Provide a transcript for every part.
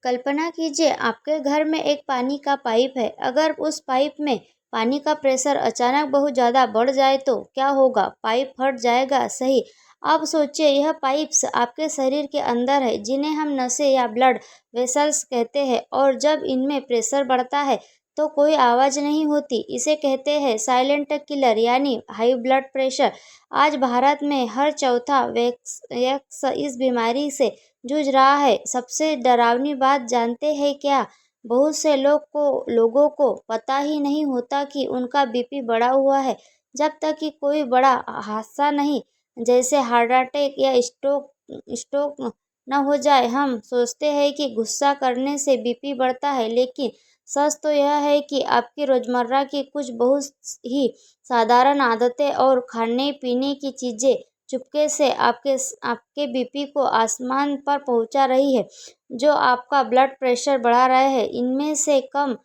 कल्पना कीजिए आपके घर में एक पानी का पाइप है। अगर उस पाइप में पानी का प्रेशर अचानक बहुत ज़्यादा बढ़ जाए तो क्या होगा? पाइप फट जाएगा, सही। अब सोचिए, यह पाइप्स आपके शरीर के अंदर है, जिन्हें हम नसें या ब्लड वेसल्स कहते हैं, और जब इनमें प्रेशर बढ़ता है तो कोई आवाज़ नहीं होती। इसे कहते हैं साइलेंट किलर, यानी हाई ब्लड प्रेशर। आज भारत में हर चौथा व्यक्ति इस बीमारी से जूझ रहा है। सबसे डरावनी बात जानते हैं क्या? बहुत से लोगों को पता ही नहीं होता कि उनका बीपी बढ़ा हुआ है। जब तक कि कोई बड़ा हादसा नहीं, जैसे हार्ट अटैक या स्ट्रोक न हो जाए। हम सोचते हैं कि गुस्सा करने से बीपी बढ़ता है, लेकिन सच तो यह है कि आपकी रोजमर्रा की कुछ बहुत ही साधारण आदतें और खाने पीने की चीजें चुपके से आपके बीपी को आसमान पर पहुंचा रही है, जो आपका ब्लड प्रेशर बढ़ा रहे हैं। इनमें से कम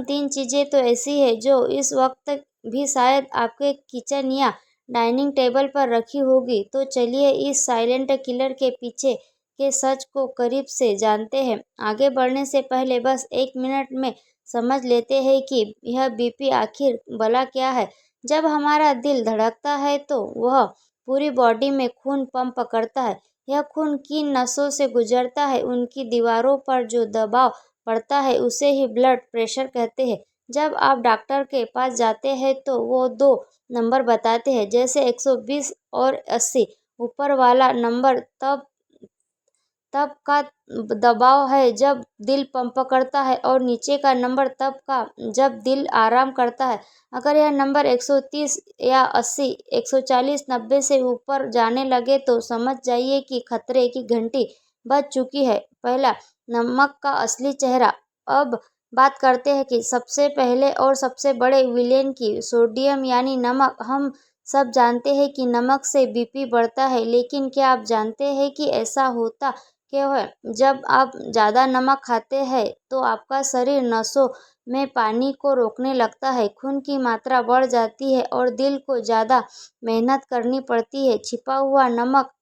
3 चीजें तो ऐसी है जो इस वक्त भी शायद आपके किचन या डाइनिंग टेबल पर रखी होगी। तो चलिए इस साइलेंट किलर के पीछे के सच को करीब से जानते हैं। आगे बढ़ने से पहले बस 1 मिनट में समझ लेते हैं कि यह बीपी आखिर भला क्या है। जब हमारा दिल धड़कता है तो वह पूरी बॉडी में खून पंप करता है। यह खून किन नसों से गुजरता है, उनकी दीवारों पर जो दबाव पड़ता है, उसे ही ब्लड प्रेशर कहते हैं। जब आप डॉक्टर के पास जाते हैं तो वो 2 नंबर बताते हैं, जैसे 120 और 80। ऊपर वाला नंबर तब तब का दबाव है जब दिल पंप करता है, और नीचे का नंबर तब का जब दिल आराम करता है। अगर यह नंबर 130 या 80, 140, 90 से ऊपर जाने लगे तो समझ जाइए कि खतरे की घंटी बज चुकी है। पहला, नमक का असली चेहरा। अब बात करते हैं कि सबसे पहले और सबसे बड़े विलेन की, सोडियम यानी नमक। हम सब जानते हैं कि नमक से बीपी बढ़ता है, लेकिन क्या आप जानते हैं कि ऐसा होता क्यों है? जब आप ज़्यादा नमक खाते हैं तो आपका शरीर नसों में पानी को रोकने लगता है, खून की मात्रा बढ़ जाती है और दिल को ज़्यादा मेहनत करनी पड़ती है। छिपा हुआ नमक।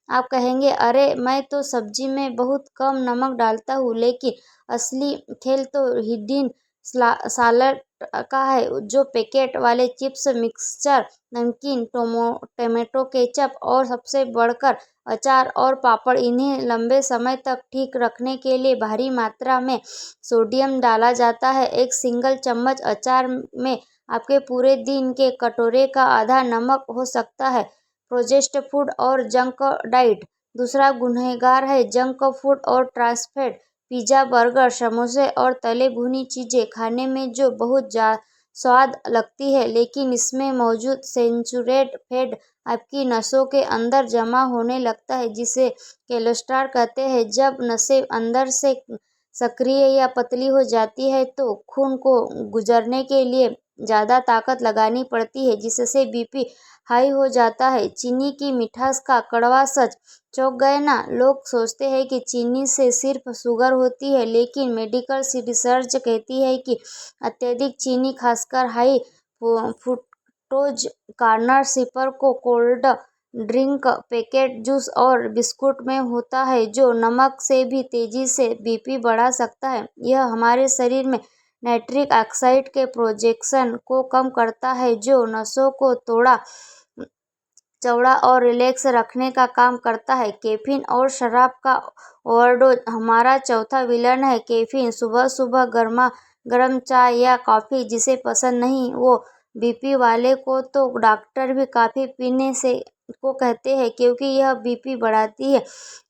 आप कहेंगे, अरे मैं तो सब्जी में बहुत कम नमक डालता हूँ, लेकिन असली खेल तो हिडन साल्ट का है, जो पैकेट वाले चिप्स, मिक्सचर, नमकीन, टोमेटो केचप और सबसे बढ़कर अचार और पापड़। इन्हें लंबे समय तक ठीक रखने के लिए भारी मात्रा में सोडियम डाला जाता है। एक सिंगल चम्मच अचार में आपके पूरे दिन के कटोरे का आधा नमक हो सकता है। प्रोसेस्ड फूड और जंक डाइट। दूसरा गुनहगार है जंक फूड और ट्रांसफैट। पिज्ज़ा, बर्गर, समोसे और तले भुनी चीज़ें खाने में जो बहुत स्वाद लगती है, लेकिन इसमें मौजूद सेचुरेटेड फैट आपकी नसों के अंदर जमा होने लगता है, जिसे कोलेस्ट्रॉल कहते हैं। जब नसें अंदर से सक्रिय या पतली हो जाती है तो खून को गुजरने के लिए ज़्यादा ताकत लगानी पड़ती है, जिससे बीपी हाई हो जाता है। चीनी की मिठास का कड़वा सच। चौंक गए ना? लोग सोचते हैं कि चीनी से सिर्फ शुगर होती है, लेकिन मेडिकल रिसर्च कहती है कि अत्यधिक चीनी, खासकर हाई फ्रुक्टोज कॉर्न सिरप को कोल्ड ड्रिंक, पैकेट जूस और बिस्कुट में होता है, जो नमक से भी तेजी से बीपी बढ़ा सकता है। यह हमारे शरीर में नाइट्रिक ऑक्साइड के प्रोजेक्शन को कम करता है, जो नसों को चौड़ा और रिलैक्स रखने का काम करता है। कैफीन और शराब का ओवरडोज हमारा चौथा विलन है। कैफीन। सुबह सुबह गर्मा गर्म चाय या कॉफ़ी जिसे पसंद नहीं, वो बीपी वाले को तो डॉक्टर भी कॉफ़ी पीने से को कहते हैं, क्योंकि यह बीपी बढ़ाती है।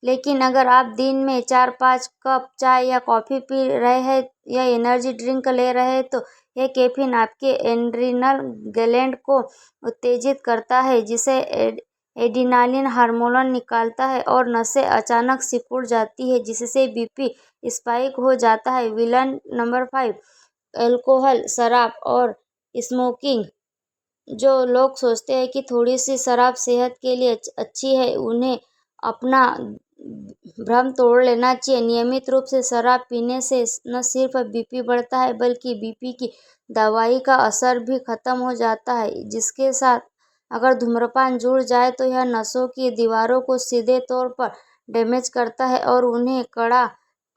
लेकिन अगर आप दिन में 4-5 कप चाय या कॉफ़ी पी रहे हैं या एनर्जी ड्रिंक ले रहे हैं, तो यह कैफीन आपके एड्रिनल ग्लैंड को उत्तेजित करता है, जिसे एड्रेनालिन हार्मोन निकालता है, और नसें अचानक सिकुड़ जाती है, जिससे बीपी स्पाइक हो जाता है। विलन नंबर 5, अल्कोहल, शराब और स्मोकिंग। जो लोग सोचते हैं कि थोड़ी सी शराब सेहत के लिए अच्छी है, उन्हें अपना भ्रम तोड़ लेना चाहिए। नियमित रूप से शराब पीने से न सिर्फ बीपी बढ़ता है, बल्कि बीपी की दवाई का असर भी खत्म हो जाता है। जिसके साथ अगर धूम्रपान जुड़ जाए तो यह नसों की दीवारों को सीधे तौर पर डैमेज करता है और उन्हें कड़ा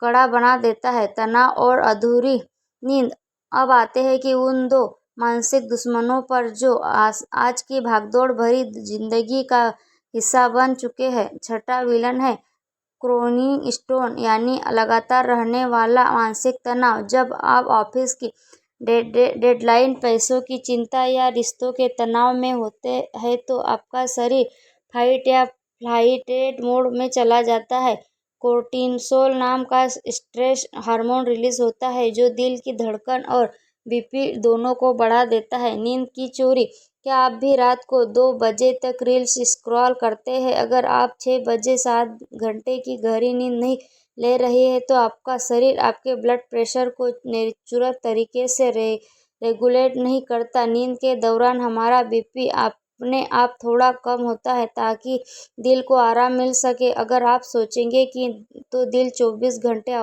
कड़ा बना देता है। तनाव और अधूरी नींद अब आते हैं कि उन दो मानसिक दुश्मनों पर जो आज की भागदौड़ भरी जिंदगी का हिस्सा बन चुके हैं। छठा विलन है क्रॉनिक स्ट्रेस, यानी लगातार रहने वाला मानसिक तनाव। जब आप ऑफिस की डेडलाइन, पैसों की चिंता या रिश्तों के तनाव में होते हैं तो आपका शरीर फाइट या फ्लाइट मोड में चला जाता है। कोर्टिसोल नाम का स्ट्रेस हार्मोन रिलीज होता है जो दिल की धड़कन और बीपी दोनों को बढ़ा देता है। नींद की चोरी, क्या आप भी रात को 2 बजे तक रील्स स्क्रॉल करते हैं? अगर आप 6 बजे 7 घंटे की गहरी नींद नहीं ले रहे हैं तो आपका शरीर आपके ब्लड प्रेशर को नेचुरल तरीके से रेगुलेट नहीं करता। नींद के दौरान हमारा बीपी अपने आप थोड़ा कम होता है ताकि दिल को आराम मिल सके। अगर आप सोचेंगे कि तो दिल 24 घंटे